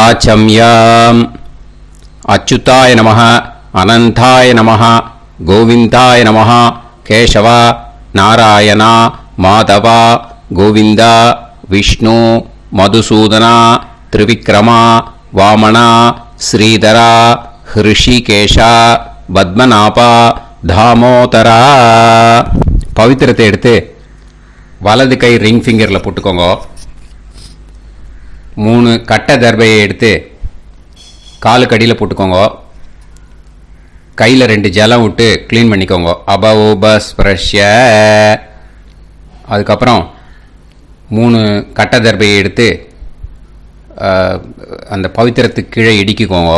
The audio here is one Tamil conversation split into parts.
ஆச்சம்யாம். அச்சுதாய நமः, அனந்தாய நமः, கோவிந்தாய நமः, கேசவ, நாராயணா, மாதவா, கோவிந்தா, விஷ்ணு, மதுசூதனா, திரிவிக்ரமா, வாமனா, ஸ்ரீதரா, ஹிருஷிகேஷா, பத்மநாபா, தாமோதரா. பவித்திரத்தை எடுத்து வலது கை ரிங் ஃபிங்கரில் போட்டுக்கோங்க. 3 கட்டை தர்பையை எடுத்து காலுக்கடியில் போட்டுக்கோங்க. கையில் 2 ஜலம் விட்டு க்ளீன் பண்ணிக்கோங்க. அபஓபஸ்பிரஷ்ய. அதுக்கப்புறம் 3 கட்டை தர்பையை எடுத்து அந்த பவித்திரத்துக்கு கீழே இடிக்கிக்கோங்க.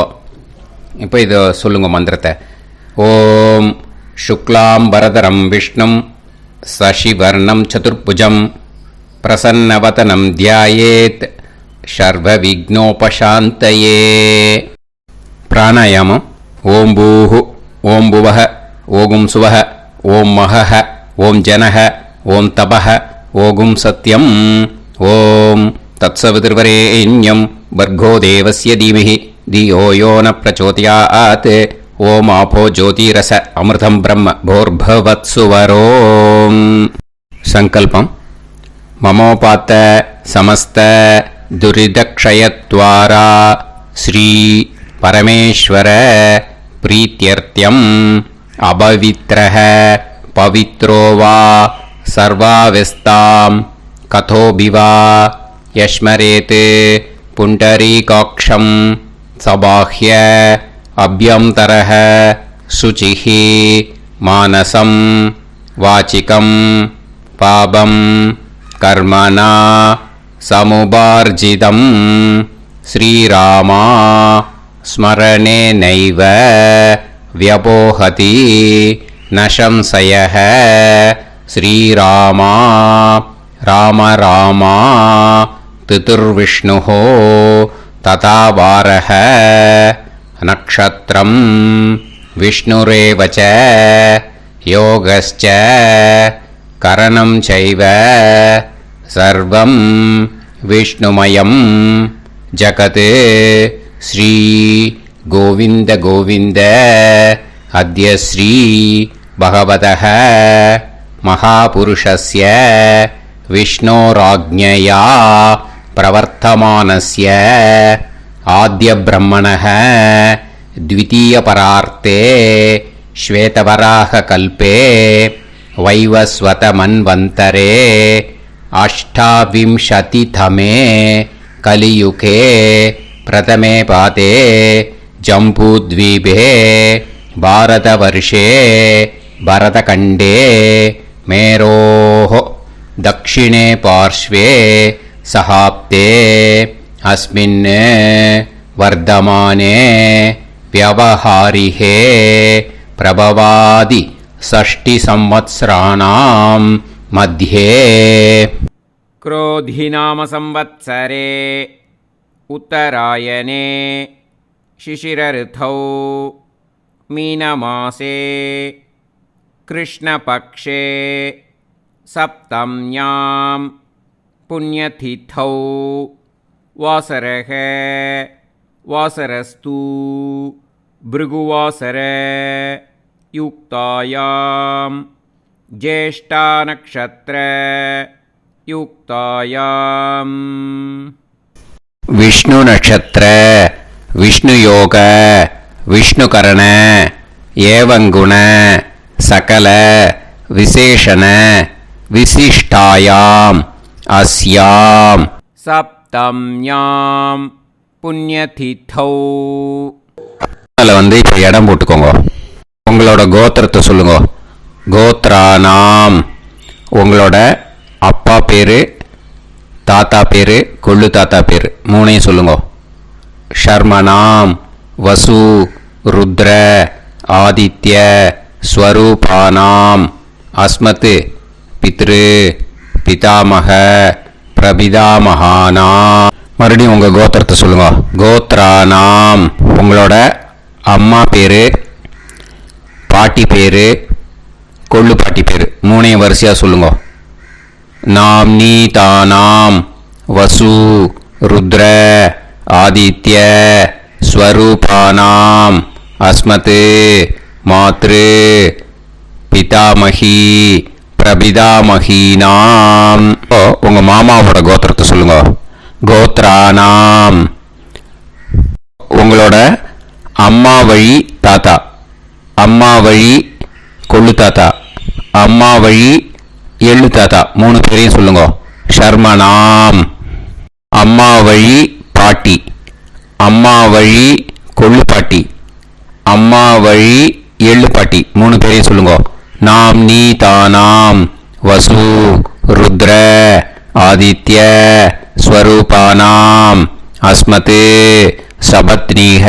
இப்போ இதை சொல்லுங்க மந்திரத்தை. ஓம் சுக்லாம் வரதரம் விஷ்ணும் சசிவர்ணம் சதுர்புஜம் பிரசன்னவதனம் தியாயேத் சர்வ விக்னோபசாந்தயே. பிராணாயாமம். ஓம் பூஹு, ஓம் புவஹ, ஓகும் சுவஹ, ஓம் மஹஹ, ஓம் ஜனஹ, ஓம் தபஹ, ஓகும் சத்யம். ஓம் தத்சவிதுர்வரேண்யம் பர்கோ தேவஸ்ய தீமஹி தியோ யோ ந பிரச்சோதயாத். ஓம் ஆபோ ஜோதிரச அமிர்தம் பிரம்ம போர்பவத்சுவரோம். சங்கல்பம். மமோபாத்த சமஸ்த துரிதக்ஷயத்வாரா ஸ்ரீ பரமேஸ்வர பிரீத்யர்த்தியம் அபவித்ரஹ பவித்ரோ வா சர்வாவஸ்தாம் கதோபிவா யஸ்மரேத் புண்டரீகாக்ஷம் சபாஹ்ய அப்யந்தரஹ சுசிஹ மானசம் வாசிகம் பாபம் கர்மணா சமுபார்ஜிதம் ஸ்ரீராமா ஸ்மரணேனைவ வ்யபோஹதி ந சம்சயः. ஸ்ரீராமா ராம ராமா திதுர்விஷ்ணுः ததா வாரஹ. நக்ஷத்ரம் விஷ்ணுரேவ ச யோகஸ்ச கரணம் சைவ சர்வம் விஷ்ணுமயம் ஜகத். ஸ்ரீ கோவிந்த கோவிந்த அத்ய ஸ்ரீ பகவதः மகாபுருஷஸ்ய விஷ்ணோராஜ்ஞயா பிரவர்த்தமானஸ்ய ஆத்ய பிரம்மணः த்விதீயபரார்த்தே ஸ்வேதவராக கல்பே வைவஸ்வத மன்வந்தரே அஷ்டாவிம்சதிதமே கலியுகே பிரதமே பாதே ஜம்பூத்வீபே பாரதவர்ஷே பரதகண்டே மேரோः தக்ஷிணே பார்ஷ்வே சஹாப்தே அஸ்மின் வர்தமானே व्यवहारिहे प्रभवादि 60 संवत्सराणां मध्ये. क्रोधिनाम संवत्सरे उत्तरायणे शिशिरऋतौ मीनमासे कृष्णपक्षे सप्तम्यां पुण्यतिथौ वासरः वासरस्तु भृगुवासर युक्तायां ज्येष्ठानक्षत्र युक्तायां विष्णु नक्षत्र विष्णु योग विष्णुकरण एवं गुण सकल विशेषण विशिष्टायां अस्यां सप्तम्यां புண்ணியதிதௌ. அதில் இப்போ இடம் போட்டுக்கோங்க. உங்களோட கோத்திரத்தை சொல்லுங்க. கோத்ரானாம். உங்களோட அப்பா பேர், தாத்தா பேர், கொள்ளு தாத்தா பேர் 3ஐயும் சொல்லுங்க. ஷர்மனாம் வசு ருத்ர ஆதித்ய ஸ்வரூபானாம் அஸ்மத் பித்ரு பிதாமக பிரபிதாமகானாம். மறுபடியும் உங்கள் கோத்திரத்தை சொல்லுங்க. கோத்ரானாம். உங்களோட அம்மா பேர், பாட்டி பேர், கொள்ளு பாட்டி பேர் 3ஐயும் வரிசையாக சொல்லுங்க. நாம் நீதானாம் வசு ருத்ர ஆதித்ய ஸ்வரூபானாம் அஸ்மத் மாத்ரு பிதாமகி பிரபிதாமகீனாம். உங்க மாமாவோட கோத்திரத்தை சொல்லுங்க. கோத்ரானாம். உங்களோட அம்மா வழி தாத்தா, அம்மா வழி கொள்ளு தாத்தா, அம்மா வழி எள்ளு தாத்தா, 3 பேரையும் சொல்லுங்க. ஷர்மனாம். அம்மா வழி பாட்டி, அம்மா வழி கொள்ளு பாட்டி, அம்மா வழி எள்ளு பாட்டி, 3 பேரையும் சொல்லுங்க. நாம் நீ தானாம் வசு ருத்ர ஆதித்ய ஸ்வரூபானாம் அஸ்மத் சபத்னீஹ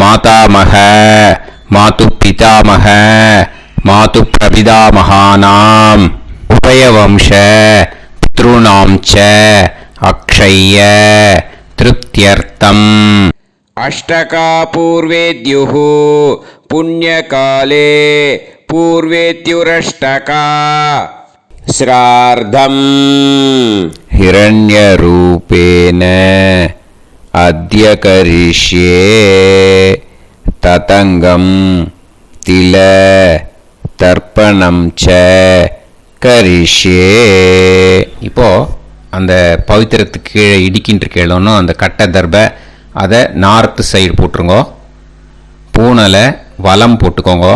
மாதாமக மாது பிதாமக மாது பிரபிதாமகானாம் உபயவம்ச பித்ருணாம் ச அக்ஷய்ய திருப்தியர்த்தம். अष्टका पूर्वेद्युः पुण्यकाले पूर्वेद्युरष्टका श्रार्धम् हिरण्यरूपेण अद्य करिष्ये ततङ्गं तिल தர்ப்பணம் ச கரிஷ்யே. இப்போ அந்த பவித்திரத்துக்கு கீழே இடிக்கின்ற கீழே அந்த கட்டை தர்பை அதை நார்த்து சைடு போட்டுருங்கோ. பூனலை வலம் போட்டுக்கோங்க.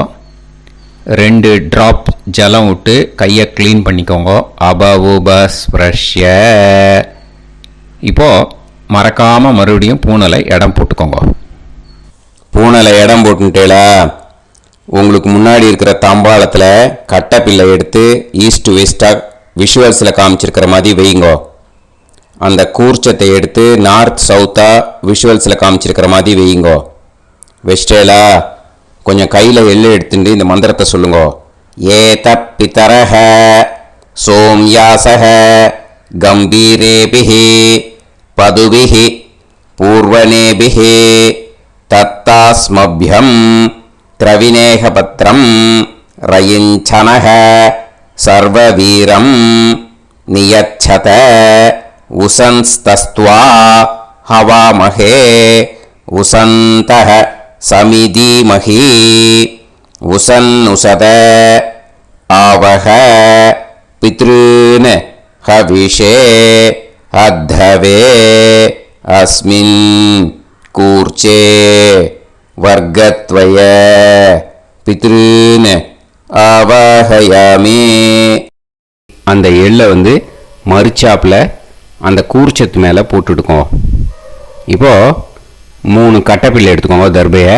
2 ட்ராப் ஜலம் விட்டு கையை க்ளீன் பண்ணிக்கோங்க. அபவுபஸ்ப்ரஷ்ய. இப்போது மறக்காமல் மறுபடியும் பூனலை இடம் போட்டுக்கோங்க. பூனலை இடம் போட்டுட்டேலா, உங்களுக்கு முன்னாடி இருக்கிற தாம்பாளத்தில் கட்டைப்பில்லை எடுத்து ஈஸ்ட் வெஸ்டாக விஷுவல்ஸில் காமிச்சிருக்கிற மாதிரி வைங்கோ. அந்த கூர்ச்சத்தை எடுத்து நார்த் சவுத்தாக விஷுவல்ஸில் காமிச்சிருக்கிற மாதிரி வைங்கோ. வெஸ்டேலா கொஞ்சம் கையில் எள்ளு எடுத்துட்டு இந்த மந்திரத்தை சொல்லுங்கோ. ஏத பிதரஹ சோம்யாசஹ கம்பீரேபிஹி பதுபிஹி பூர்வனேபிஹி தத்தாஸ்மப்யம் திரவிநேகபத்ரம் ரயிஞ்சனஹ சர்வவீரம் நியச்சத உசன்ஸ்தஸ்த்வா ஹவாமஹே உசந்தஹ சமிதீமஹி உசன்னுசத ஆவஹ பித்ருன் ஹவிஷே அத்தவே அஸ்மின் கூர்ச்சே வர்க்கத்வய பித்ருன் ஆவாஹயாமி. அந்த எள்ளை மறுச்சாப்பில் அந்த கூர்ச்சத்து மேலே போட்டுடுக்கோம். இப்போது 3 கட்டைப்பிள்ளை எடுத்துக்கோங்க. தர்பையை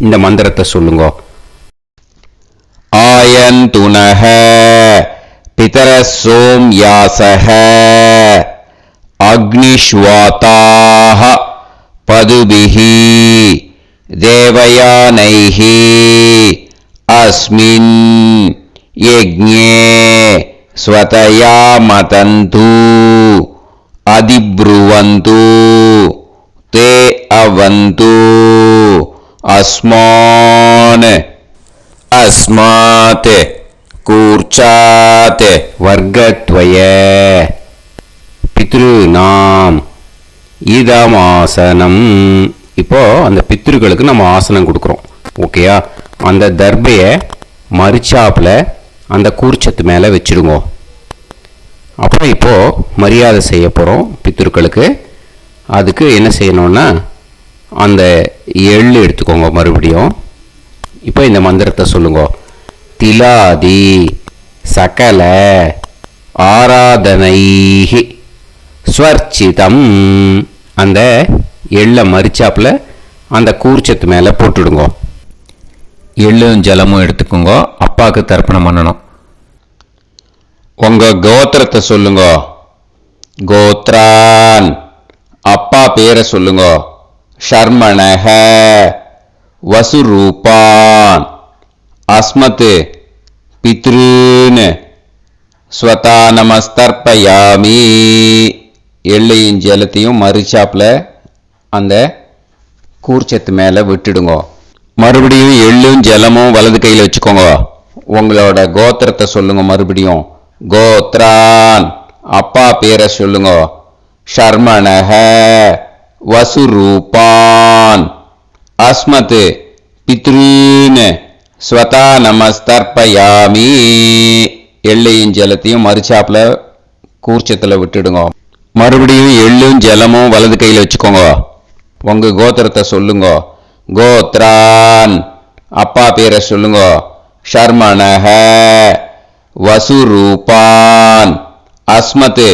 இந்த மந்திரத்தை சொல்லுங்க. ஆயந்துனஹ பிதர சோம்யாசஹ அக்னிஷ்வாதாஹ பதுபிஹி தேவயானைஹி அஸ்மின் யஜ்ஞே ஸ்வதயா மதந்து அதிப்ருவந்து தே அவது அஸ்மான் அஸ்மாத் கூர்ச்சாத் வர்க்கத்வய பித்ருநாம் இதமாசனம். இப்போ அந்த பித்ருக்களுக்கு நம்ம ஆசனம் கொடுக்குறோம். ஓகேயா? அந்த தர்பையை மறுச்சாப்பில் அந்த கூர்ச்சத்து மேலே வச்சுடுங்க. அப்புறம் இப்போது மரியாதை செய்ய போகிறோம் பித்ருக்களுக்கு. அதுக்கு என்ன செய்யணும்னா அந்த எள்ளு எடுத்துக்கோங்க. மறுபடியும் இப்போ இந்த மந்திரத்தை சொல்லுங்க. திலாதி சகல ஆராதனைஹி ஸ்வர்ச்சிதம். அந்த எள்ளை மரிச்சாப்பில் அந்த கூர்ச்சத்து மேலே போட்டுடுங்க. எள்ளும் ஜலமும் எடுத்துக்கோங்க. அப்பாவுக்கு தர்ப்பணம் பண்ணணும். உங்கள் கோத்திரத்தை சொல்லுங்க. கோத்ரான். அப்பா பேரை சொல்லுங்க. ஷர்மணஹ வசுரூபான் அஸ்மத் பித்ருன் ஸ்வதா நமஸ்தர்ப்பயாமி. எள்ளையும் ஜலத்தையும் மறுச்சாப்பில் அந்த கூர்ச்சத்து மேலே விட்டுடுங்க. மறுபடியும் எள்ளும் ஜலமும் வலது கையில் வச்சுக்கோங்க. உங்களோட கோத்திரத்தை சொல்லுங்க. மறுபடியும் கோத்ரான். அப்பா பேரை சொல்லுங்க. ஷர்மணஹ வசுரூபான் அஸ்மத் பித்ருன் ஸ்வதா நமஸ்தர்ப்பயாமி. எள்ளையும் ஜலத்தையும் மறுச்சாப்புல கூர்ச்சத்தில் விட்டுடுங்க. மறுபடியும் எள்ளும் ஜலமும் வலது கையில் வச்சுக்கோங்க. உங்க கோத்திரத்தை சொல்லுங்க. கோத்ரான் அப்பா பேரை சொல்லுங்க. ஷர்மணஹ வசுரூபான் அஸ்மத்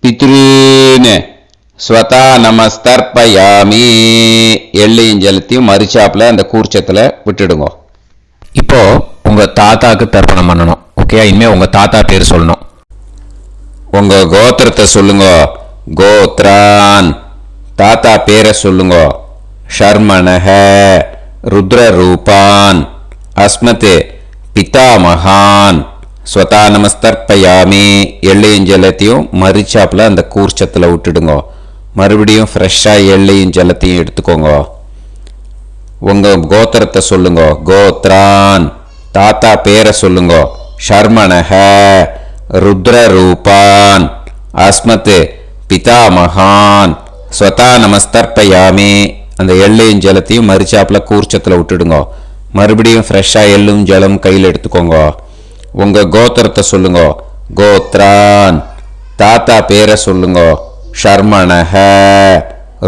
பித்ருன் ஸ்வதா நமஸ்தர்ப்பயாமி. எள்ளையும் ஜலத்தையும் மறுச்சாப்புல அந்த கூர்ச்சத்தில் விட்டுடுங்க. இப்போ உங்க தாத்தாக்கு தர்ப்பணம் பண்ணணும். ஓகே, இனிமே உங்க தாத்தா பேர் சொல்லணும். உங்க கோத்திரத்தை சொல்லுங்க. கோத்ரான் தாத்தா பேரை சொல்லுங்க. ஷர்மணஹ ருத்ரரூபான் அஸ்மத் பிதாமகான் ஸ்வதா நமஸ்தர்ப்பயாமி. எள்ளையும் ஜலத்தையும் மறுச்சாப்புல அந்த கூர்ச்சத்தில் விட்டுடுங்க. மறுபடியும் ஃப்ரெஷ்ஷாக எள்ளையும் ஜலத்தையும் எடுத்துக்கோங்க. உங்க கோத்திரத்தை சொல்லுங்க. கோத்ரான் தாத்தா பேரை சொல்லுங்க. ஷர்மணஹ ருத்ரரூபான் அஸ்மத் பிதாமகான் ஸ்வதா நமஸ்தர்ப்பயாமி. அந்த எள்ளையும் ஜலத்தையும் மறுச்சாப்புல கூர்ச்சத்தில் விட்டுடுங்க. மறுபடியும் ஃப்ரெஷ்ஷாக எள்ளும் ஜலம் கையில் எடுத்துக்கோங்க. உங்க கோத்திரத்தை சொல்லுங்க. கோத்ரான் தாத்தா பேரை சொல்லுங்க. ஷர்மணஹ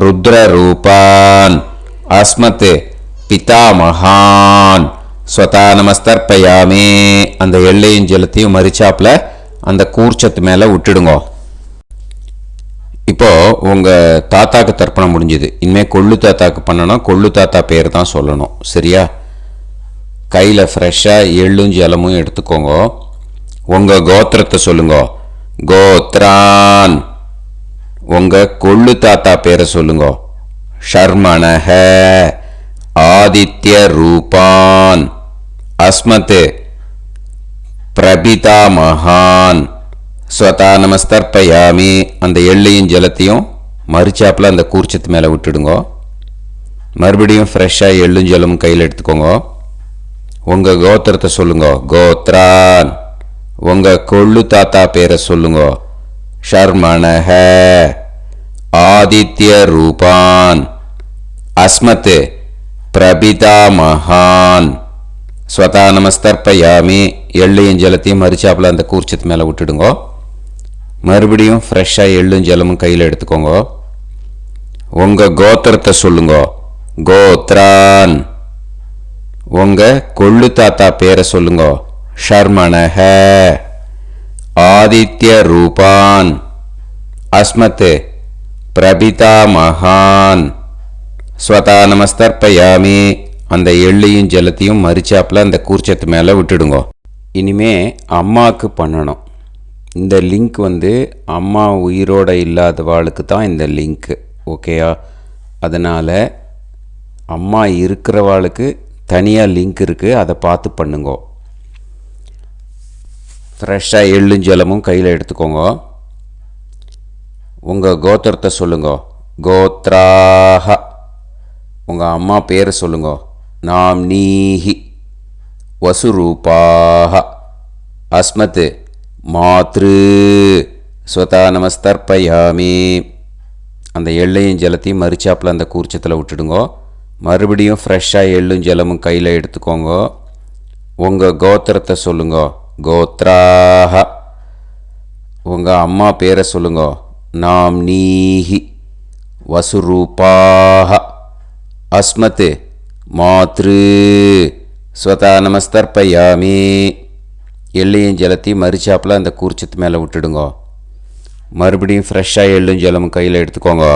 ருத்ரரூபான் அஸ்மத் பிதாமகான் ஸ்வதா நமஸ்தர்ப்பயாமி. அந்த எள்ளையும் ஜலத்தையும் மறுச்சாப்புல அந்த கூர்ச்சத்து மேலே விட்டுடுங்க. இப்போ உங்க தாத்தாக்கு தர்ப்பணம் முடிஞ்சுது. இனிமேல் கொள்ளு தாத்தாக்கு பண்ணணும். கொள்ளு தாத்தா பேர் தான் சொல்லணும். சரியா? கையில் ஃப்ரெஷ்ஷாக எள்ளும் ஜலமும் எடுத்துக்கோங்க. உங்க கோத்திரத்தை சொல்லுங்க. கோத்ரான் உங்க கொள்ளு தாத்தா பேரை சொல்லுங்க. ஷர்மணஹ ஆதித்ய ரூபான் அஸ்மத் பிரபிதாமகான் ஸ்வதா நமஸ்தர்ப்பயாமி. அந்த எள்ளையும் ஜலத்தையும் மறுச்சாப்பில் அந்த கூர்ச்சத்து மேலே விட்டுடுங்க. மறுபடியும் ஃப்ரெஷ்ஷாக எள்ளும் ஜலமும் கையில் எடுத்துக்கோங்க. உங்கள் கோத்திரத்தை சொல்லுங்க. கோத்ரான் உங்கள் கொள்ளு தாத்தா பேரை சொல்லுங்க. ஷர்மணஹ ஆதித்ய ரூபான் அஸ்மத் பிரபிதாமகான் ஸ்வதா நமஸ்தர்ப்பயாமி. எள்ளையும் ஜலத்தையும் மறுச்சாப்பில் அந்த கூர்ச்சத்து மேலே விட்டுடுங்க. மறுபடியும் ஃப்ரெஷ்ஷாக எள்ளும் ஜலமும் கையில் எடுத்துக்கோங்க. உங்கள் கோத்திரத்தை சொல்லுங்க. கோத்ரான் உங்கள் கொள்ளு தாத்தா பேரை சொல்லுங்க. ஷர்மணஹ ஆதித்ய ரூபான் அஸ்மத் பிரபிதாமகான் ஸ்வதா நமஸ்தர்ப்பயாமி. அந்த எள்ளையும் ஜலத்தையும் மறுச்சாப்பில் அந்த கூர்ச்சத்து மேலே விட்டுடுங்க. இனிமே அம்மாவுக்கு பண்ணணும். இந்த லிங்க் அம்மா உயிரோடு இல்லாதவாளுக்கு தான் இந்த லிங்க்கு. ஓகேயா? அதனால் அம்மா இருக்கிறவாளுக்கு தனியாக லிங்க் இருக்குது. அதை பார்த்து பண்ணுங்க. ஃப்ரெஷ்ஷாக எள்ளும் ஜலமும் கையில் எடுத்துக்கோங்க. உங்கள் கோத்திரத்தை சொல்லுங்க. கோத்ராஹ உங்கள் அம்மா பேரை சொல்லுங்க. நாம்னீஹி வசுரூபாஹ அஸ்மத் மாத்ரு ஸ்வதா நமஸ்தர்ப்பயாமி. அந்த எள்ளையும் ஜலத்தையும் மறுச்சாப்பில் அந்த கூர்ச்சத்தில் விட்டுடுங்க. மறுபடியும் ஃப்ரெஷ்ஷாக எள்ளும் ஜலமும் கையில் எடுத்துக்கோங்க. உங்கள் கோத்திரத்தை சொல்லுங்க. கோத்ராஹ உங்கள் அம்மா பேரை சொல்லுங்க. நாம்னீஹி வசுரூபாஹ அஸ்மத் மாத்ரு ஸ்வதா நமஸ்தர்ப்பயாமி. எள்ளையும் ஜலத்தையும் மறுச்சாப்பில் அந்த கூர்ச்சத்து மேலே விட்டுடுங்க. மறுபடியும் ஃப்ரெஷ்ஷாக எள்ளும் ஜலமும் கையில் எடுத்துக்கோங்க.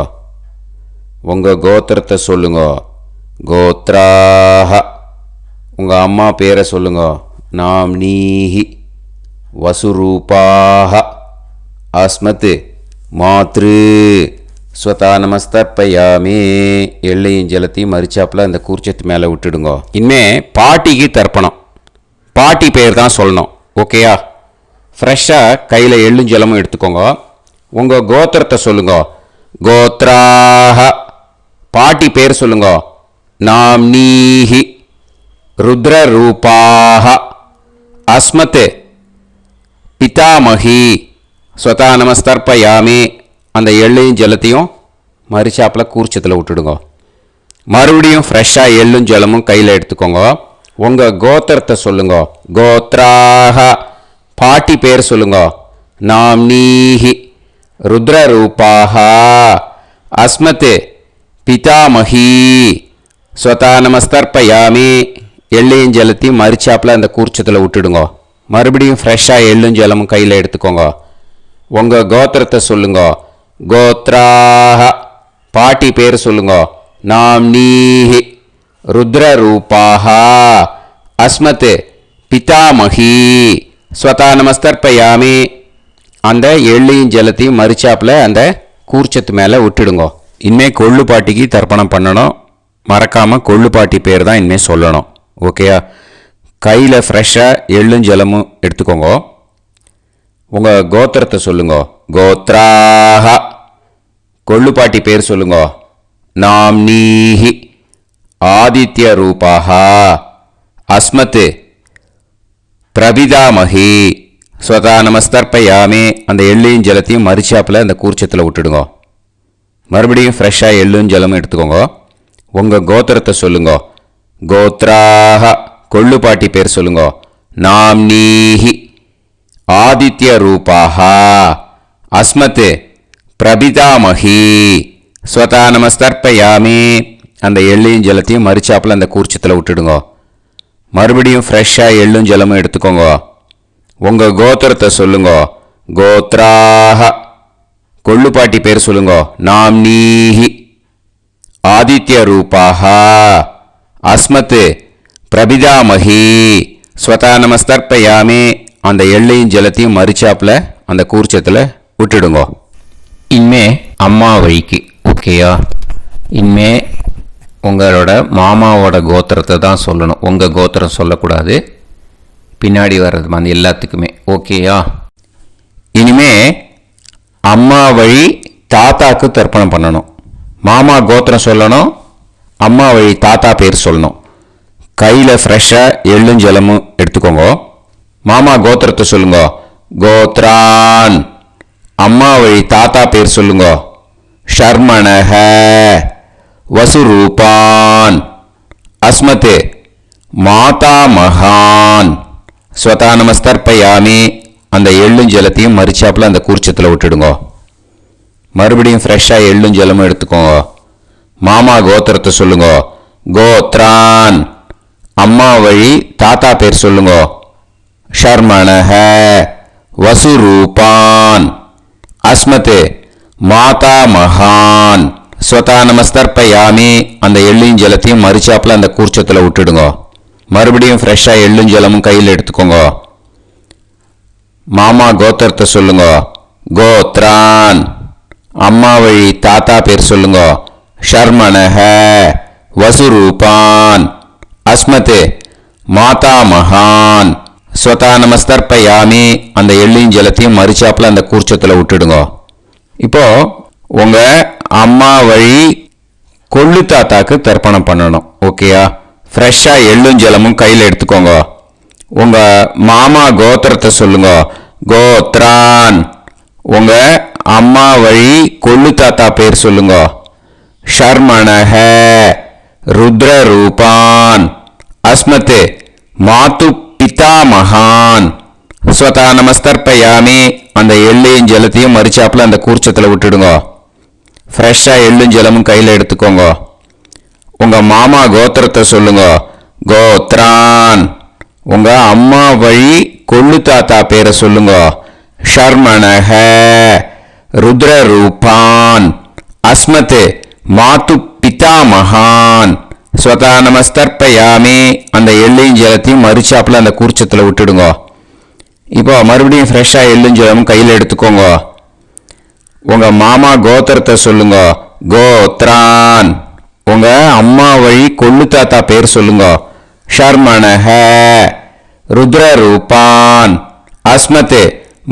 உங்கள் கோத்திரத்தை சொல்லுங்க. கோத்ராஹ உங்கள் அம்மா பேரை சொல்லுங்க. நாம்னீஹி வசுரூபாஹ அஸ்மத் மாத்ரு ஸ்வதா நமஸ்தர்ப்பயாமி. எள்ளையும் ஜலத்தையும் மறுச்சாப்பில் அந்த கூர்ச்சத்து மேலே விட்டுடுங்க. இனிமே பாட்டிக்கு தர்ப்பணம். பாட்டி பேர் தான் சொல்லணும். ஓகேயா? ஃப்ரெஷ்ஷாக கையில் எள்ளும் ஜலமும் எடுத்துக்கோங்க. உங்கள் கோத்திரத்தை சொல்லுங்க. கோத்ராஹ பாட்டி பேர் சொல்லுங்க. நாம்னீஹி ருத்ரரூபாஹ அஸ்மத் பிதாமகி ஸ்வதா நமஸ்தர்ப்பயாமி. அந்த எள்ளையும் ஜலத்தையும் மறுச்சாப்பில் கூர்ச்சத்தில் விட்டுடுங்க. மறுபடியும் ஃப்ரெஷ்ஷாக எள்ளும் ஜலமும் கையில் எடுத்துக்கோங்க. உங்கள் கோத்திரத்தை சொல்லுங்க. கோத்ராக பாட்டி பேர் சொல்லுங்க. நாம்னீஹி ருத்ரரூபாக அஸ்மத் பிதாமஹி ஸ்வதா நமஸ்தர்ப்பயாமி. எள்ளையும் ஜலத்தையும் மறுச்சாப்பில் அந்த கூர்ச்சத்தில் விட்டுடுங்க. மறுபடியும் ஃப்ரெஷ்ஷாக எள்ளும் ஜலமும் கையில் எடுத்துக்கோங்க. உங்கள் கோத்திரத்தை சொல்லுங்க. கோத்ராக பாட்டி பேர் சொல்லுங்க. நாம்னீஹி ருத்ரரூபாக அஸ்மத் பிதாமஹி ஸ்வதா நமஸ்தர்ப்பயாமி. அந்த எள்ளையும் ஜலத்தையும் மறுச்சாப்பில் அந்த கூர்ச்சத்து மேலே விட்டுடுங்க. இனிமேல் கொள்ளு பாட்டிக்கு தர்ப்பணம் பண்ணணும். மறக்காமல் கொள்ளு பாட்டி பேர் தான் இனிமேல் சொல்லணும். ஓகேயா? கையில் ஃப்ரெஷ்ஷாக எள்ளும் ஜலமும் எடுத்துக்கோங்க. உங்கள் கோத்திரத்தை சொல்லுங்க. கோத்ராக கொள்ளு பாட்டி பேர் சொல்லுங்க. நாம்னீஹி ஆதித்ய ரூபாக அஸ்மத் பிரபிதாமஹி ஸ்வதா நமஸ்தர்ப்பயாமி. அந்த எள்ளையும் ஜலத்தையும் மறுச்சாப்பில் அந்த கூர்ச்சத்தில் விட்டுடுங்க. மறுபடியும் ஃப்ரெஷ்ஷாக எள்ளும் ஜலமும் எடுத்துக்கோங்க. உங்கள் கோத்திரத்தை சொல்லுங்க. கோத்ராக கொள்ளு பாட்டி பேர் சொல்லுங்க. நாம்னீஹி ஆதித்ய ரூபாக அஸ்மத் பிரபிதாமஹி ஸ்வதா நமஸ்தர்ப்பயாமி. அந்த எள்ளையும் ஜலத்தையும் மறுச்சாப்பில் அந்த கூர்ச்சத்தில் விட்டுடுங்க. மறுபடியும் ஃப்ரெஷ்ஷாக எள்ளும் ஜலமும் எடுத்துக்கோங்க. உங்கள் கோத்திரத்தை சொல்லுங்க. கோத்ராக கொள்ளு பாட்டி பேர் சொல்லுங்க. நாம்னீஹி ஆதித்ய ரூபாக அஸ்மத் பிரபிதாமஹி ஸ்வதா நமஸ்தர்ப்பயாமி. அந்த எள்ளையும் ஜலத்தையும் மறுச்சாப்பில் அந்த கூர்ச்சத்தில் விட்டுடுங்க. இனிமே அம்மா வழிக்கு. ஓகேயா? இனிமே உங்களோட மாமாவோட கோத்திரத்தை தான் சொல்லணும். உங்கள் கோத்திரம் சொல்லக்கூடாது. பின்னாடி வர்றது அந்த எல்லாத்துக்குமே. ஓகேயா? இனிமே அம்மா வழி தாத்தாக்கு தர்ப்பணம் பண்ணணும். மாமா கோத்திரம் சொல்லணும். அம்மா வழி தாத்தா பேர் சொல்லணும். கையில் ஃப்ரெஷ்ஷாக எள்ளும் ஜலமும் எடுத்துக்கோங்க. மாமா கோத்திரத்தை சொல்லுங்க. கோத்ரான். அம்மா வழி தாத்தா பேர் சொல்லுங்க. ஷர்மணஹ வசுரூபான் அஸ்மத் மாதாமகான் ஸ்வதா நமஸ்தர்ப்பயாமி. அந்த எள்ளும் ஜலத்தையும் மறுச்சாப்பில் அந்த கூர்ச்சத்தில் விட்டுடுங்க. மறுபடியும் ஃப்ரெஷ்ஷாக எள்ளும் ஜலமும் எடுத்துக்கோங்க. மாமா கோத்திரத்தை சொல்லுங்க. கோத்ரான். அம்மா வழி தாத்தா பேர் சொல்லுங்க. ஷர்மணஹ வசுரூபான் அஸ்மத் மாதாமகான் ஸ்வதா நமஸ்தர்ப்பயாமி. அந்த எள்ளையும் ஜலத்தையும் மறுச்சாப்பில் அந்த கூர்ச்சத்தில் விட்டுடுங்க. மறுபடியும் ஃப்ரெஷ்ஷாக எள்ளும் ஜலமும் கையில் எடுத்துக்கோங்க. மாமா கோத்திரத்தை சொல்லுங்க. கோத்ரான். அம்மா வழி தாத்தா பேர் சொல்லுங்க. ஷர்மணஹ வசுரூபான் அஸ்மத் மாதாமகான் ஸ்வதா நமஸ்தர்ப்பயாமி. அந்த எள்ளையும் ஜலத்தையும் மறுச்சாப்பில் அந்த கூர்ச்சத்தில் விட்டுடுங்க. இப்போ உங்கள் அம்மா வழி கொள்ளு தாத்தாக்கு தர்ப்பணம் பண்ணணும். ஓகேயா? ஃப்ரெஷ்ஷாக எள்ளும் ஜலமும் கையில் எடுத்துக்கோங்க. உங்கள் மாமா கோத்திரத்தை சொல்லுங்க. கோத்ரான். உங்கள் அம்மா வழி கொள்ளு தாத்தா பேர் சொல்லுங்க. ஷர்மணஹ ருத்ரரூபான் அஸ்மத் மாது பிதாமகான் ஸ்வதா நமஸ்தர்ப்பயாமி. அந்த எள்ளையும் ஜலத்தையும் மறுச்சாப்பில் அந்த கூர்ச்சத்தில் விட்டுடுங்க. ஃப்ரெஷ்ஷாக எள்ளும் ஜலமும் கையில் எடுத்துக்கோங்க. உங்கள் மாமா கோத்திரத்தை சொல்லுங்க. கோத்ரான். உங்கள் அம்மா வழி கொள்ளு தாத்தா பேரை சொல்லுங்க. ஷர்மணஹ ருத்ரரூபான் அஸ்மத் மாது பிதாமகான் ஸ்வதா நமஸ்தர்ப்பயாமி. அந்த எள்ளையும் ஜலத்தையும் மறுச்சாப்பில் அந்த கூர்ச்சத்தில் விட்டுடுங்க. இப்போ மறுபடியும் ஃப்ரெஷ்ஷாக எள்ளும் ஜலமும் கையில் எடுத்துக்கோங்க. உங்கள் மாமா கோத்திரத்தை சொல்லுங்க. கோத்ரான். உங்கள் அம்மா வழி கொள்ளு தாத்தா பேர் சொல்லுங்க. ஷர்மணஹ ருத்ரரூபான் அஸ்மத்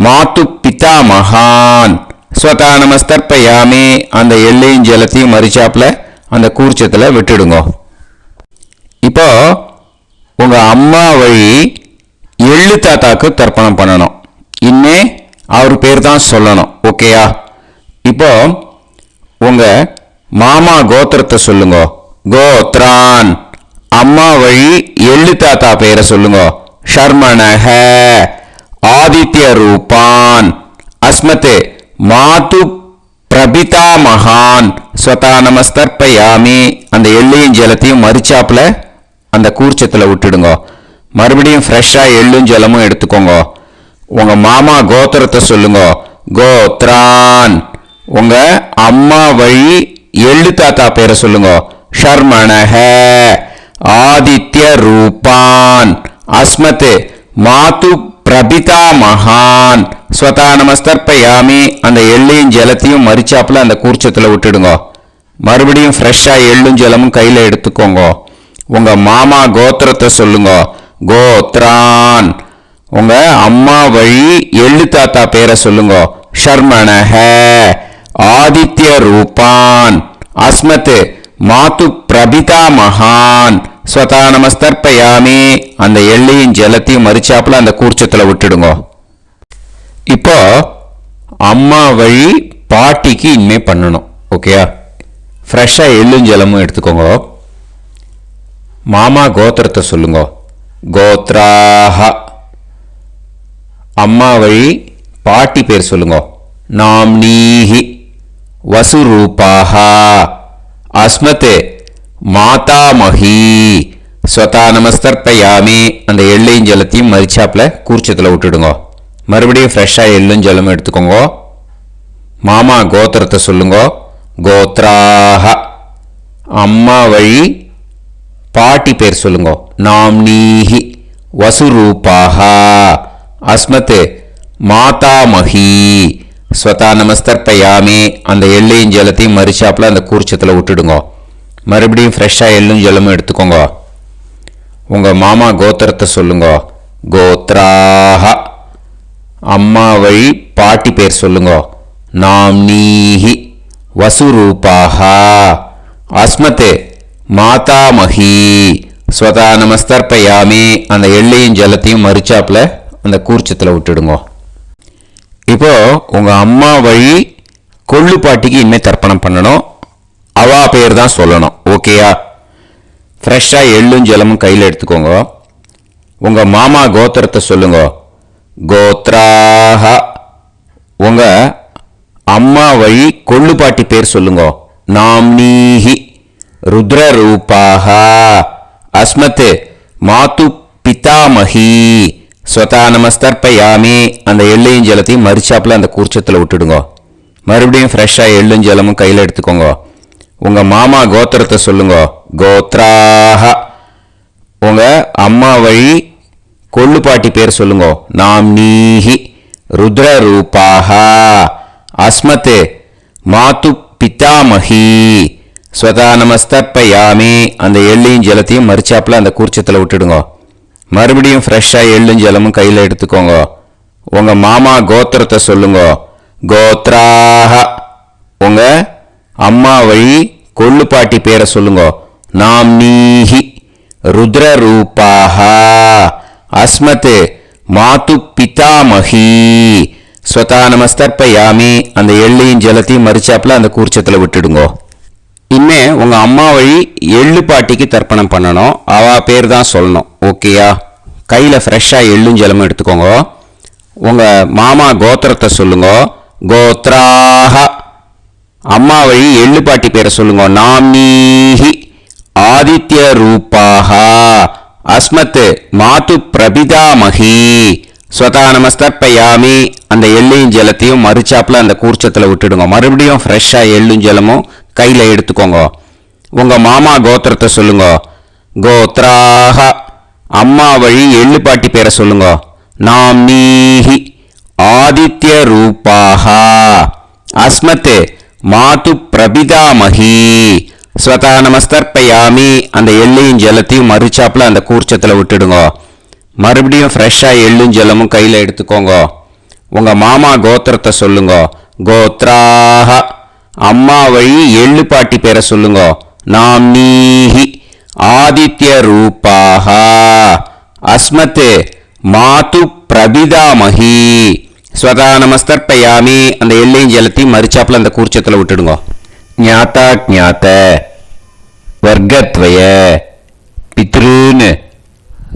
மாது பிதாமகான் ஸ்வதா நமஸ்தர்ப்பயாமி. அந்த எள்ளையும் ஜலத்தையும் மறுச்சாப்பில் அந்த கூர்ச்சத்தில் விட்டுடுங்க. இப்போ உங்கள் அம்மா வழி எள்ளு தாத்தாக்கு தர்ப்பணம் பண்ணணும். இன்னே அவர் பேர் தான் சொல்லணும். ஓகேயா? இப்போ உங்கள் மாமா கோத்திரத்தை சொல்லுங்க. கோத்ரான். அம்மா வழி எள்ளு தாத்தா பெயரை சொல்லுங்க. ஷர்மணஹ. ஆதித்ய ரூபான். அஸ்மதே மாது பிரபிதா மகான். ஸ்வதா நமஸ்தர்ப்பயாமி. அந்த எள்ளையும் ஜலத்தையும் மறிச்சாப்புல அந்த கூர்ச்சத்தில் விட்டுடுங்க. மறுபடியும் ஃப்ரெஷ்ஷாக எள்ளும் ஜலமும் எடுத்துக்கோங்க. உங்க மாமா கோத்திரத்தை சொல்லுங்க. கோத்ரான். உங்க அம்மா வழி எள்ளு தாத்தா பேரை சொல்லுங்க. ஷர்மணஹ. ஆதித்ய ரூபான். அஸ்மத் மாது பிரபிதா மகான். ஸ்வதா நமஸ்தர்ப்பயாமி. அந்த எள்ளையும் ஜலத்தையும் மறிச்சாப்புல அந்த கூர்ச்சத்தில் விட்டுடுங்க. மறுபடியும் ஃப்ரெஷ்ஷாக எள்ளும் ஜலமும் கையில் எடுத்துக்கோங்க. உங்க மாமா கோத்திரத்தை சொல்லுங்க. கோத்ரான். உங்க அம்மா வழி எள்ளு தாத்தா பேரை சொல்லுங்க. ஷர்மணஹ. ஆதித்ய ரூபான். அஸ்மத் மாது பிரபிதா மகான். ஸ்வதா நமஸ்தர்ப்பயாமி. அந்த எள்ளையும் ஜலத்தையும் மறிச்சாப்புல அந்த கூர்ச்சத்தில் விட்டுடுங்க. இப்போ அம்மா வழி பாட்டிக்கு இனிமே பண்ணணும். ஓகேயா? ஃப்ரெஷ்ஷாக எள்ளும் ஜலமும் எடுத்துக்கோங்க. மாமா கோத்திரத்தை சொல்லுங்க. கோத்ராஹ. அம்மா வழி பாட்டி பேர் சொல்லுங்க. நாம்னீஹி. வசுரூபாஹ. அஸ்மத் மாதாமஹி. ஸ்வதா நமஸ்தர்ப்பயாமி. அந்த எள்ளையும் ஜலத்தையும் மறிச்சாப்புல கூர்ச்சத்தில் விட்டுடுங்க. மறுபடியும் ஃப்ரெஷ்ஷாக எள்ளும் ஜலமும் எடுத்துக்கோங்க. மாமா கோத்திரத்தை சொல்லுங்க. கோத்ராஹ. அம்மா வழி பாட்டி பேர் சொல்லுங்க. நாம்னீஹி. வசுரூபாஹ. அஸ்மத் மாதாமஹி. ஸ்வதா நமஸ்தர்ப்பயாமி. அந்த எள்ளையும் ஜலத்தையும் மறிச்சாப்புல அந்த கூர்ச்சத்தில் விட்டுடுங்க. மறுபடியும் ஃப்ரெஷ்ஷாக எள்ளும் ஜலமும் எடுத்துக்கோங்க. உங்கள் மாமா கோத்திரத்தை சொல்லுங்க. கோத்ராஹ. அம்மா வழி பாட்டி பேர் சொல்லுங்க. நாம்னீஹி. வசுரூபாஹ. அஸ்மத் மாதாமஹி. ஸ்வதா நமஸ்தர்ப்பயாமி. அந்த எள்ளையும் ஜலத்தையும் மறிச்சாப்புல அந்த கூர்ச்சத்தில் விட்டுடுங்க. இப்போ உங்க அம்மா வழி கொள்ளு பாட்டிக்கு இனிமேல் தர்ப்பணம் பண்ணணும். அவா பேர் தான் சொல்லணும். ஓகேயா? ஃப்ரெஷ்ஷாக எள்ளும் ஜலமும் கையில் எடுத்துக்கோங்க. உங்க மாமா கோத்திரத்தை சொல்லுங்க. கோத்ராஹ. உங்க அம்மா வழி கொள்ளு பாட்டி பேர் சொல்லுங்க. நாம்னீஹி. ருத்ரரூபாஹ. அஸ்மத் மாது பிதாமஹி. ஸ்வதா நமஸ்தர்ப்பயாமி. அந்த எள்ளையும் ஜலத்தையும் மறிச்சாப்புல அந்த கூர்ச்சத்தில் விட்டுடுங்க. மறுபடியும் ஃப்ரெஷ்ஷாக எள்ளும் ஜலமும் கையில் எடுத்துக்கோங்க. உங்க மாமா கோத்திரத்தை சொல்லுங்க. கோத்ராஹ. உங்க அம்மா வழி கொள்ளு பாட்டி பேர் சொல்லுங்க. நாம்னீஹி. ருத்ரரூபாஹ. அஸ்மத் மாது பிதாமஹி. ஸ்வதா நமஸ்தர்ப்பயாமி. அந்த எள்ளையும் ஜலத்தையும் மறிச்சாப்புல அந்த கூர்ச்சத்தில் விட்டுடுங்க. மறுபடியும் ஃப்ரெஷ்ஷாக எள்ளும் ஜலமும் கையில் எடுத்துக்கோங்க. உங்க மாமா கோத்திரத்தை சொல்லுங்க. கோத்ராஹ. உங்க அம்மா வழி கொள்ளு பாட்டி பேரை சொல்லுங்க. நாம்னீஹி. ருத்ரரூபாஹ. அஸ்மத் மாது பிதாமஹி. ஸ்வதா நமஸ்தர்ப்பயாமி. அந்த எள்ளையும் ஜலத்தையும் மறிச்சாப்புல அந்த கூர்ச்சத்தில் விட்டுடுங்க. இனிமே உங்க அம்மா வழி எள்ளு பாட்டிக்கு தர்ப்பணம் பண்ணணும். அவ பேர் தான் சொல்லணும். ஓகேயா? கையில் ஃப்ரெஷ்ஷாக எள்ளும் ஜலமும் எடுத்துக்கோங்க. உங்க மாமா கோத்திரத்தை சொல்லுங்க. கோத்ராஹ. அம்மா வழி எள்ளு பாட்டி பேரை சொல்லுங்க. நாம்னீஹி. ஆதித்ய ரூபாஹ. அஸ்மத் மாது பிரபிதாமஹி. ஸ்வதா நமஸ்தர்ப்பயாமி. அந்த எள்ளையும் ஜலத்தையும் மறிச்சாப்புல அந்த கூர்ச்சத்தில் விட்டுடுங்க. மறுபடியும் ஃப்ரெஷ்ஷாக எள்ளும் ஜலமும் கையில் எடுத்துக்கோங்க. உங்க மாமா கோத்திரத்தை சொல்லுங்க. கோத்ராஹ. அம்மா வழி எள்ளு பாட்டி பேரை சொல்லுங்க. நாம்னீஹி. ஆதித்ய ரூபாஹ. அஸ்மத் மாது பிரபிதாமஹி. ஸ்வதா நமஸ்தர்ப்பயாமி. அந்த எள்ளையும் ஜலத்தையும் மறிச்சாப்புல அந்த கூர்ச்சத்தில் விட்டுடுங்க. மறுபடியும் ஃப்ரெஷ்ஷாக எள்ளும் ஜலமும் கையில் எடுத்துக்கோங்க. உங்க மாமா கோத்திரத்தை சொல்லுங்க. கோத்ராஹ. அம்மா வழி எள்ளு பாட்டி பேரை சொல்லுங்க. நாம்னீஹி. ஆதித்ய ரூபாஹ. அஸ்மத் மாது பிரபிதாமஹி. ஸ்வதா நமஸ்தர்ப்பயாமி. அந்த எள்ளையும் ஜலத்தையும் மறிச்சாப்புல அந்த கூர்ச்சத்தில் விட்டுடுங்க. ஞாதாஜ்ஞாத வர்க்கத்வய பித்ருன்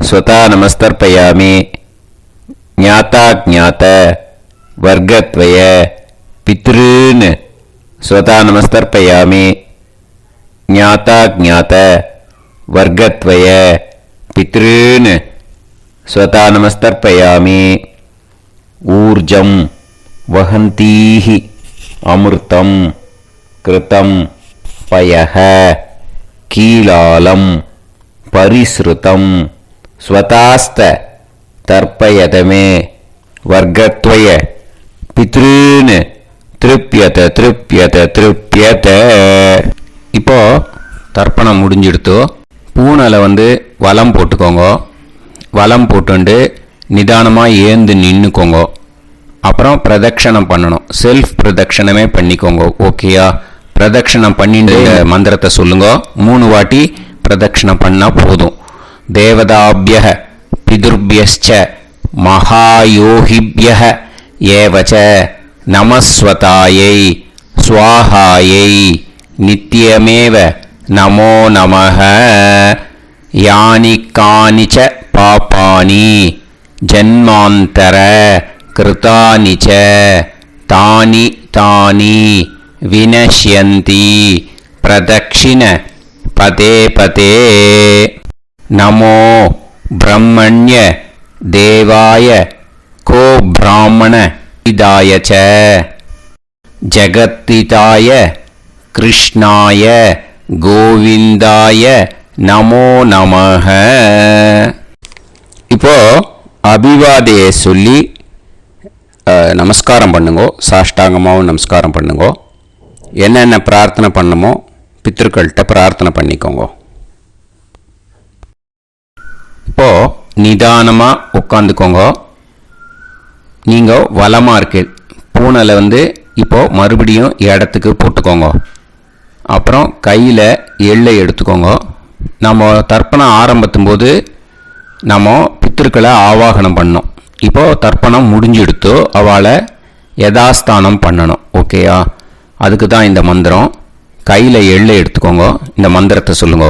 ஸ்வதா நமஸ்தர்ப்பயாமி. ஞாதாஜ்ஞாத வர்க்கத்வய பித்ருன் ஸ்வதா நமஸ்தர்ப்பயாமி. ஞாதாஜ்ஞாத வர்க்கத்வய பித்ருன் ஸ்வதா நமஸ்தர்ப்பயாமி. ஊர்ஜம் வஹந்தீஹி அமிர்தம் கிருதம் பயஹ கீலாலம் பரிஸ்ருதம் ஸ்வதாஸ்த தர்ப்பயதமே வர்க்கத்வய பித்ருன் திருப்யத திருப்யத திருப்யத. இப்போ தர்ப்பணம் முடிஞ்சிடுத்தோ பூனலை வலம் போட்டுக்கோங்க. வலம் போட்டுண்டு நிதானமாக ஏந்து நின்றுக்கோங்க. அப்புறம் பிரதட்சணம் பண்ணணும். செல்ஃப் பிரதட்சணமே பண்ணிக்கோங்க. ஓகேயா? பிரதட்சணம் பண்ணிட்டு மந்திரத்தை சொல்லுங்க. 3 வாட்டி பிரதட்சணம் பண்ணால் போதும். தேவதாபிய பிதுர்பியஸ்ச மகாயோகிபிய ஏவச்ச நமஸ்வதாயை ஸ்வாஹாயை நித்யமேவ நமோ நமஹ. யானி கானிச்ச பாபானி ஜன்மாந்தர கிருதானி ச தானி தானி வினஷ்யந்தி பிரதக்ஷிண பதே பதே. நமோ பிரம்மண்ய தேவாய கோ பிராமண இதாய ச ஜகத்திதாய கிருஷ்ணாய கோவிந்தாய நமோ நமஹ. இப்போ அபிவாதையை சொல்லி நமஸ்காரம் பண்ணுங்கோ. சாஷ்டாங்கமாகவும் நமஸ்காரம் பண்ணுங்கோ. என்னென்ன பிரார்த்தனை பண்ணமோ பித்ருக்கள்கிட்ட பிரார்த்தனை பண்ணிக்கோங்க. இப்போ நிதானமாக உட்காந்துக்கோங்க. நீங்கள் வலமாக இருக்கு பூனலை இப்போ மறுபடியும் இடத்துக்கு போட்டுக்கோங்க. அப்புறம் கையில் எள்ளை எடுத்துக்கோங்க. நம்ம தர்ப்பணம் ஆரம்பித்தும் போது நம்ம பித்ருக்களை ஆவாகனம் பண்ணோம். இப்போது தர்ப்பணம் முடிஞ்செடுத்தோ அவளை யதாஸ்தானம் பண்ணணும். ஓகேயா? அதுக்கு தான் இந்த மந்திரம். கையில் எள்ளை எடுத்துக்கோங்க. இந்த மந்திரத்தை சொல்லுங்க.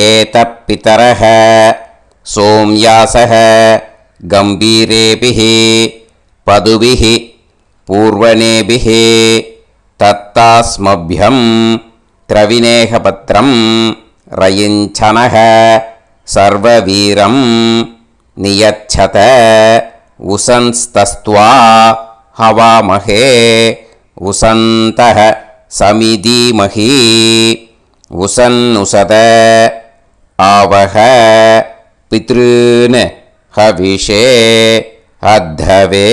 ஏத பிதரஹ சோம்யாசஹ கம்பீரேபிஹி பதுபிஹி பூர்வணேபிஹி தத்தாஸ்மப்யம் திரவிநேகபத்ரம் ரயிஞ்சனஹ சர்வவீரம் நியச்சத உசன்ஸ்தஸ்த்வா ஹவாமஹே உசந்தஹ சமிதீமஹி உசன்னுசத ஆவஹ பித்ருன் ஹவிஷே அத்தவே.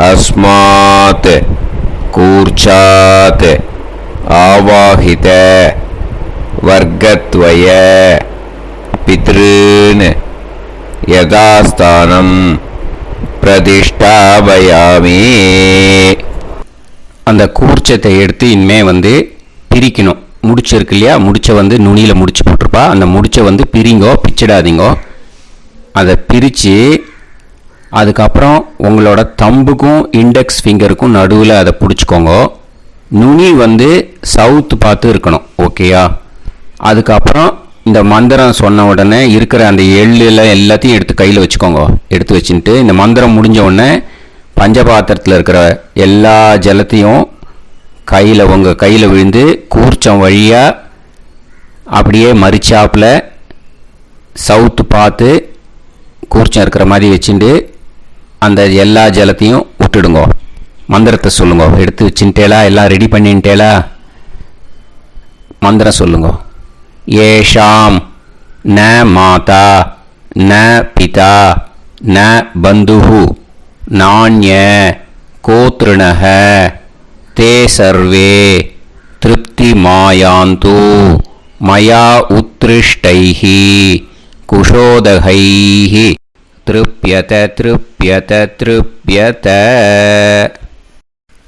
அஸ்மாத் கூர்ச்சாத் ஆவாஹித வர்க்கத்வய பித்ருன் யதாஸ்தானம் பிரதிஷ்டாபயாமி. அந்த கூர்ச்சத்தை எடுத்து இனிமே பிரிக்கணும். முடிச்சு இருக்கு இல்லையா? முடிச்சை நுனியில் முடிச்சு போட்டிருப்பா. அந்த முடிச்சை பிரிங்கோ, பிச்சிடாதீங்கோ. அதை பிரித்து அதுக்கப்புறம் உங்களோட தம்புக்கும் இண்டெக்ஸ் ஃபிங்கருக்கும் நடுவில் அதை பிடிச்சிக்கோங்க. நுனி சவுத்து பார்த்து இருக்கணும். ஓகேயா? அதுக்கப்புறம் இந்த மந்திரம் சொன்ன உடனே இருக்கிற அந்த எள்ளில் எல்லாத்தையும் எடுத்து கையில் வச்சுக்கோங்க. எடுத்து வச்சுட்டு இந்த மந்திரம் முடிஞ்ச உடனே பஞ்சபாத்திரத்தில் இருக்கிற எல்லா ஜலத்தையும் உங்கள் கையில் விழுந்து கூர்ச்சம் வழியாக அப்படியே மறிச்சாப்பில் சவுத்து பார்த்து கூர்ச்சம் இருக்கிற மாதிரி வச்சுட்டு அந்த எல்லா ஜலத்தையும் விட்டுடுங்க. மந்திரத்தை சொல்லுங்க. எடுத்து வச்சுட்டேலா? எல்லாம் ரெடி பண்ணிட்டேலா? மந்திரம் சொல்லுங்க. ஏஷாம் ந மாதா ந பிதா ந பந்துஹு நாண்ய கோத்ருணஹ தே சர்வே திருப்தி மாயாந்து மயா உத்ருஷ்டைஹி குஷோதகைஹி திருப்யத திருப்யத திருப்யத.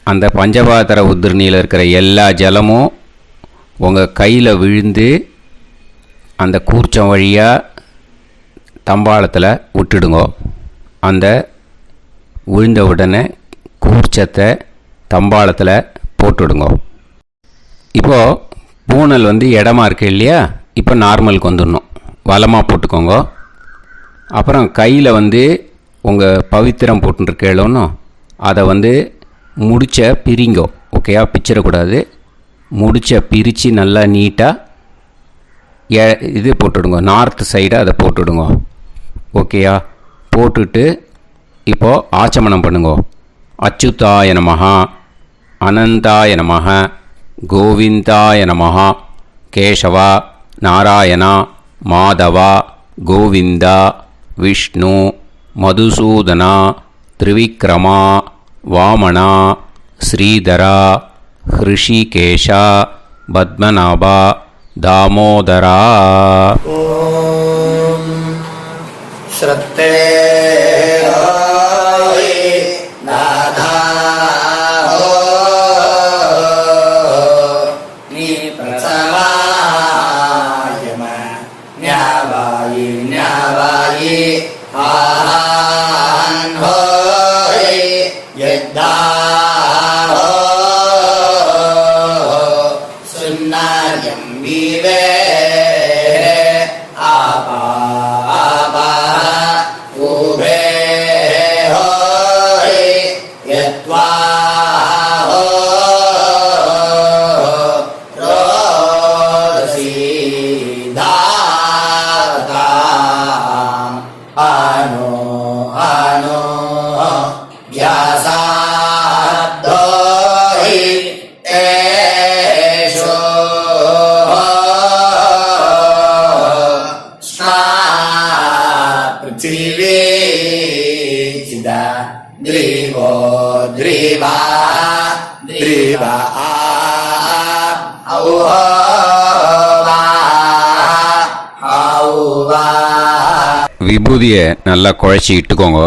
அந்த பஞ்சபாத்திர உதிரணியில் இருக்கிற எல்லா ஜலமும் உங்கள் கையில் விழுந்து அந்த கூர்ச்சம் வழியாக தம்பாளத்தில் விட்டுடுங்க. அந்த விழுந்த உடனே கூர்ச்சத்தை தம்பாளத்தில் போட்டுடுங்க. இப்போது பூனல் இடமா இருக்கு இல்லையா, இப்போ நார்மலுக்கு வந்துடணும். வலமாக போட்டுக்கோங்க. அப்புறம் கையில் உங்கள் பவித்திரம் போட்டுருக்கேளோன்னு அதை முடிச்ச பிரிங்கோ. ஓகேயா, பிச்சிடக்கூடாது. முடிச்ச பிரித்து நல்லா நீட்டாக இது போட்டுடுங்க, நார்த் சைடை அதை போட்டுடுங்க. ஓகேயா, போட்டுட்டு இப்போது ஆச்சமனம் பண்ணுங்க. அச்சுதாய நமஹ, அனந்தாய நமஹ, கோவிந்தாய நமஹ, கேசவா, நாராயணா, மாதவா, கோவிந்தா, விஷ்ணு, மதுசூதனா, திரிவிக்ரமா, வாமனா, ஸ்ரீதரா, ஹிருஷிகேஷா, பத்மநாபா, தாமோதரா. ஸ்ரத்தே நாதா நீ பிரசவாயம ஞாவாயி ஞாவாயி ஆஹான் ஹோய் யத்தா சுன்னாயம் வீவே ஆபா ஆபா உபே ஹோய் யத்வா ரோசி தாதா அனோ அனோ வ்யாசாத்தோஹி தேஷோ ஸ்னா பிருத்திவி சிதா த்ரிவோ த்ரிவா த்ரிவா ஔவா ஔவா. விபூதியை நல்லா குழச்சி இட்டுக்கோங்க.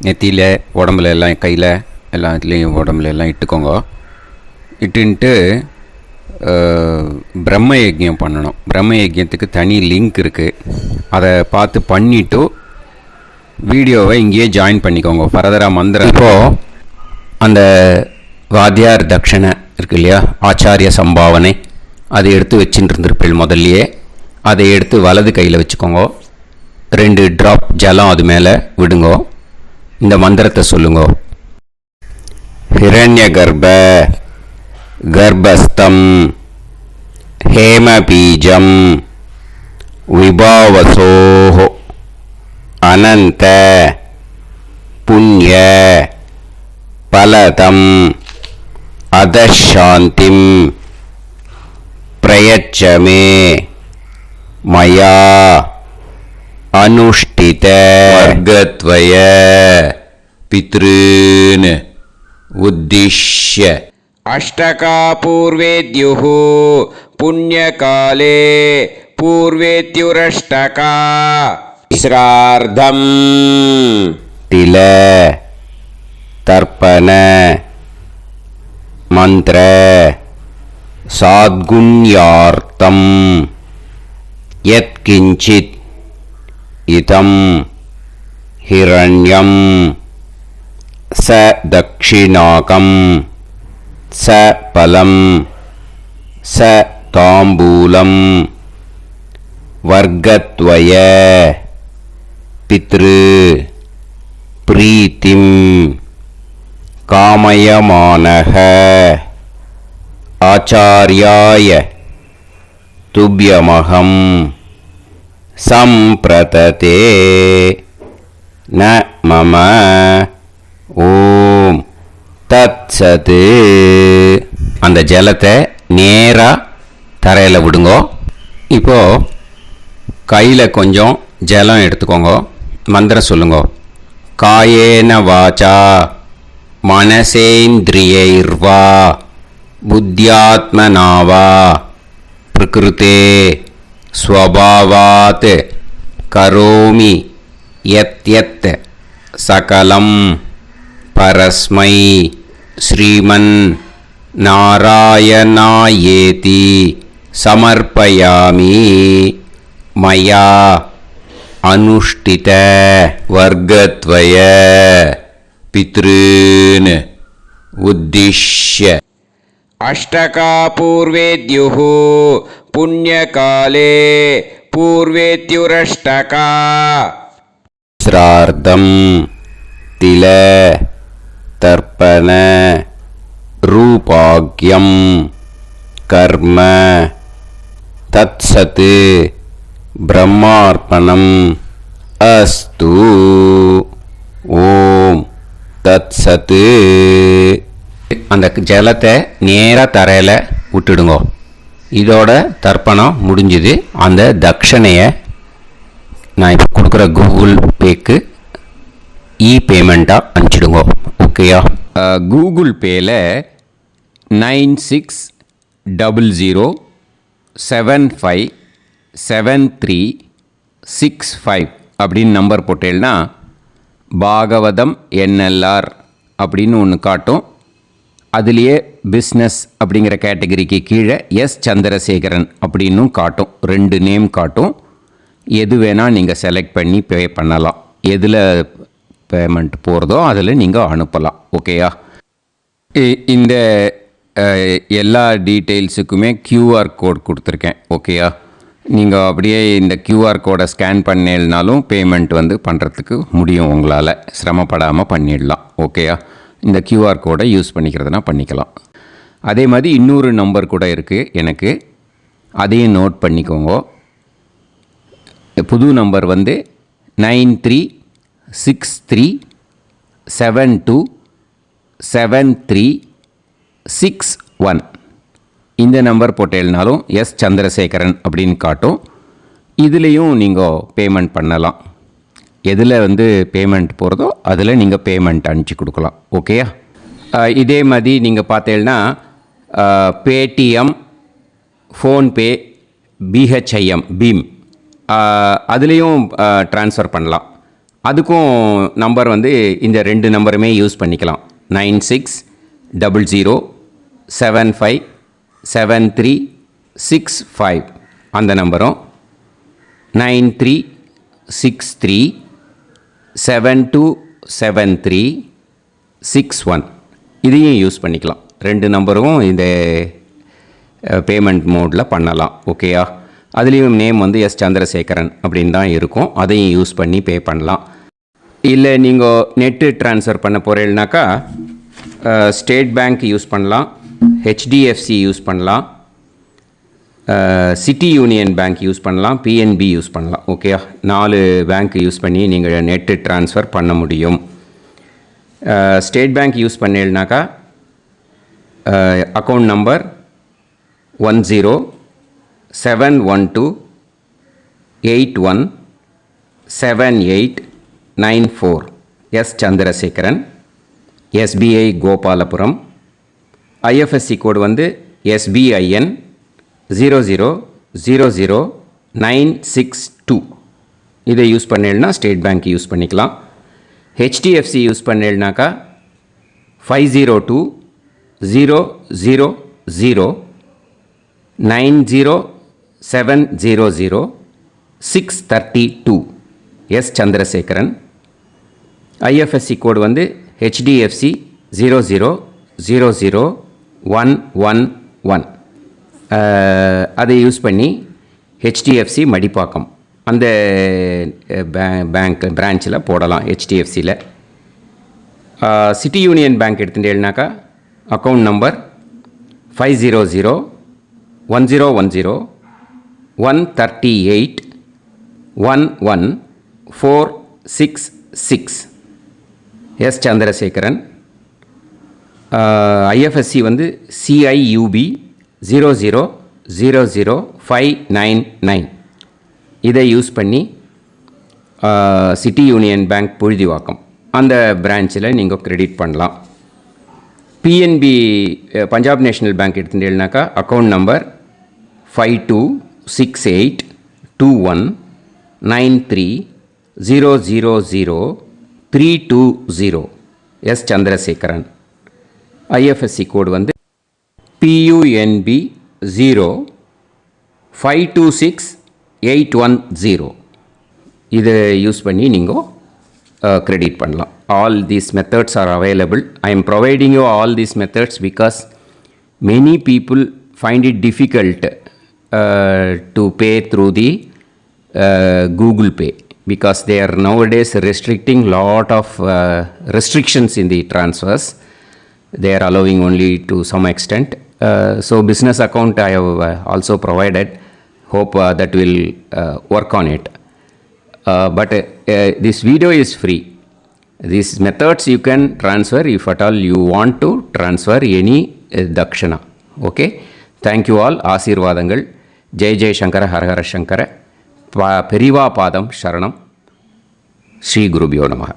நெத்தியில், உடம்புல எல்லாம், கையில் எல்லாத்துலேயும் உடம்புல எல்லாம் இட்டுக்கோங்க. இட்டுன்ட்டு பிரம்ம யஜ்யம் பண்ணணும். பிரம்ம யஜ்யத்துக்கு தனி லிங்க் இருக்குது. அதை பார்த்து பண்ணிவிட்டு வீடியோவை இங்கேயே ஜாயின் பண்ணிக்கோங்க. ஃபர்தராக மந்திரம் இப்போது அந்த வாத்தியார் தட்சணை இருக்கு இல்லையா, ஆச்சாரிய சம்பாவனை, அதை எடுத்து வச்சுட்டு இருந்திருப்பேன் முதல்லையே. அதை எடுத்து வலது கையில் வச்சுக்கோங்க. 2 ட்ராப் ஜலம் அது மேலே விடுங்கோ. இந்த மந்திரத்தை சொல்லுங்க. ஹிரண்ய கர்ப்ப கர்ப்பஸ்தம் ஹேமபீஜம் விபாவசோஹ அனந்த புண்ணிய பலதம் அதசாந்திம் பிரயச்சமே மயா அனுஷ்டித வர்கத்வய பித்ருன் உத்திஷ்ய. अष्टकापूर्वेद्युः पुण्यकाले पूर्वेद्युरष्टका श्रार्धं तिल तर्पण मंत्र साद्गुण्यार्थं यत्किंचित् इदं हिरण्यं स दक्षिणाकं स फलं स ताम्बूलं वर्गत्वय पितृ प्रीतिं कामयमानः आचार्याय तुभ्यमहं सम्प्रतते न मम ஓம் தத்சது. அந்த ஜலத்தை நேராக தரையில் விடுங்கோ. இப்போது கையில் கொஞ்சம் ஜலம் எடுத்துக்கோங்க. மந்திரம் சொல்லுங்க. காயேன வாச்சா மனசேந்திரியைர்வா புத்தியாத்மனாவா பிரகிருதே ஸ்வபாவாத் கரோமி யத் யத் சகலம் பரஸ்மை ஸ்ரீமன் நாராயணாயேதி சமர்ப்பயாமி மயா அனுஷ்டித வர்கத்வய பித்ருன் உத்திஷ்ய. अष्टकापूर्वेद्युः पुण्यकाले पूर्वेत्युरष्टका श्रार्धं तिल तर्पण रूपाग्यं कर्म तत्सत् ब्रह्मार्पणम् अस्तु ஓம் தத்சத்து. அந்த ஜலத்தை நேராக தரையில் விட்டுடுங்க. இதோட தர்ப்பணம் முடிஞ்சுது. அந்த தட்சணையை நான் இப்போ கொடுக்குற கூகுள் பேக்கு பேமெண்ட்டாக அனுப்பிச்சிடுங்க. ஓகேயா? கூகுள் பேயில் 9600757365 அப்படின்னு நம்பர் போட்டேன்னா பாகவதம் என்எல்ஆர் அப்படின்னு ஒன்று காட்டும். அதுலேயே பிஸ்னஸ் அப்படிங்கிற கேட்டகரிக்கு கீழே எஸ் சந்திரசேகரன் அப்படின்னும் காட்டும். 2 நேம் காட்டும். எது வேணால் நீங்கள் செலக்ட் பண்ணி பே பண்ணலாம். எதில் பேமெண்ட் போகிறதோ அதில் நீங்கள் அனுப்பலாம். ஓகேயா? இந்த எல்லா டீட்டெயில்ஸுக்குமே QR கோட் கொடுத்துருக்கேன். ஓகேயா? நீங்கள் அப்படியே இந்த QR கோடை ஸ்கேன் பண்ணேல்னாலும் பேமெண்ட் பண்ணுறதுக்கு முடியும். உங்களால் சிரமப்படாமல் பண்ணிடலாம். ஓகேயா? இந்த QR கோடை யூஸ் பண்ணிக்கிறதுனா பண்ணிக்கலாம். அதே மாதிரி இன்னொரு நம்பர் கூட இருக்குது எனக்கு. அதையும் நோட் பண்ணிக்கோங்க. புது நம்பர் 9363727361. இந்த நம்பர் போட்டேல்னாலும் எஸ் சந்திரசேகரன் அப்படின்னு காட்டும். இதுலேயும் நீங்கள் பேமெண்ட் பண்ணலாம். எதில் பேமெண்ட் போகிறதோ அதில் நீங்கள் பேமெண்ட் அனுப்பிச்சி கொடுக்கலாம். ஓகேயா? இதே மாதிரி நீங்கள் பார்த்தேன்னா பேடிஎம், ஃபோன்பே, பிஹெச்ஐஎம், பீம் அதுலேயும் ட்ரான்ஸ்ஃபர் பண்ணலாம். அதுக்கும் நம்பர் இந்த 2 நம்பருமே யூஸ் பண்ணிக்கலாம். 9600757365 அந்த நம்பரும் 9363727361 இதையும் யூஸ் பண்ணிக்கலாம். 2 நம்பரும் இந்த பேமெண்ட் மோடில் பண்ணலாம். ஓகேயா? அதுலேயும் நேம் எஸ் சந்திரசேகரன் அப்படின்னு தான் இருக்கும். அதையும் யூஸ் பண்ணி பே பண்ணலாம். இல்லை நீங்கள் நெட்டு ட்ரான்ஸ்ஃபர் பண்ண போகிறீங்கனாக்கா ஸ்டேட் பேங்க் யூஸ் பண்ணலாம், HDFC யூஸ் பண்ணலாம், சிட்டி யூனியன் பேங்க் யூஸ் பண்ணலாம், PNB யூஸ் பண்ணலாம். ஓகேயா? 4 பேங்க் யூஸ் பண்ணி நீங்கள் நெட்டு ட்ரான்ஸ்ஃபர் பண்ண முடியும். ஸ்டேட் பேங்க் யூஸ் பண்ணீங்கனாக்கா account number 10712817894 S Chandrasekaran, SBI Gopalapuram. IFSC code SBIN 0000962. இதை யூஸ் பண்ணேன்னா ஸ்டேட் பேங்க் யூஸ் பண்ணிக்கலாம். HDFC யூஸ் பண்ணேன்னாக்கா 5020090700 S Chandrasekaran. IFSC code HDFC 0000111. அதை யூஸ் பண்ணி HDFC மடிப்பாக்கம் அந்த பேங்க் பிரான்ச்சில் போடலாம். HDFCயில் சிட்டி யூனியன் பேங்க் எடுத்துட்டேன்னாக்கா account number 50011013811466 S Chandrasekaran. IFSC CIUB 0000599. இதை யூஸ் பண்ணி சிட்டி யூனியன் பேங்க் புழுதிவாக்கம் அந்த பிரான்ச்சில் நீங்கள் கிரெடிட் பண்ணலாம். PNB பஞ்சாப் நேஷ்னல் பேங்க் எடுத்துட்டேன்னாக்கா account number 52682193000320 S Chandrasekaran. IFSC code PUNB 0526810. இதை யூஸ் பண்ணி நீங்கள் கிரெடிட் பண்ணலாம். All these methods are available. I am providing you all these methods because many people find it difficult to pay through the Google Pay, because they are nowadays restricting lot of restrictions in the transfers. They are allowing only to some extent. So business account I have also provided. Hope that will work on it. But this video is free. These methods you can transfer if at all you want to transfer any dakshana. Okay. Thank you all. Aasirvadangal. Jai Jai Shankara Har Har Shankara. Periva Padam Sharanam. Sri Gurubhyo Namaha.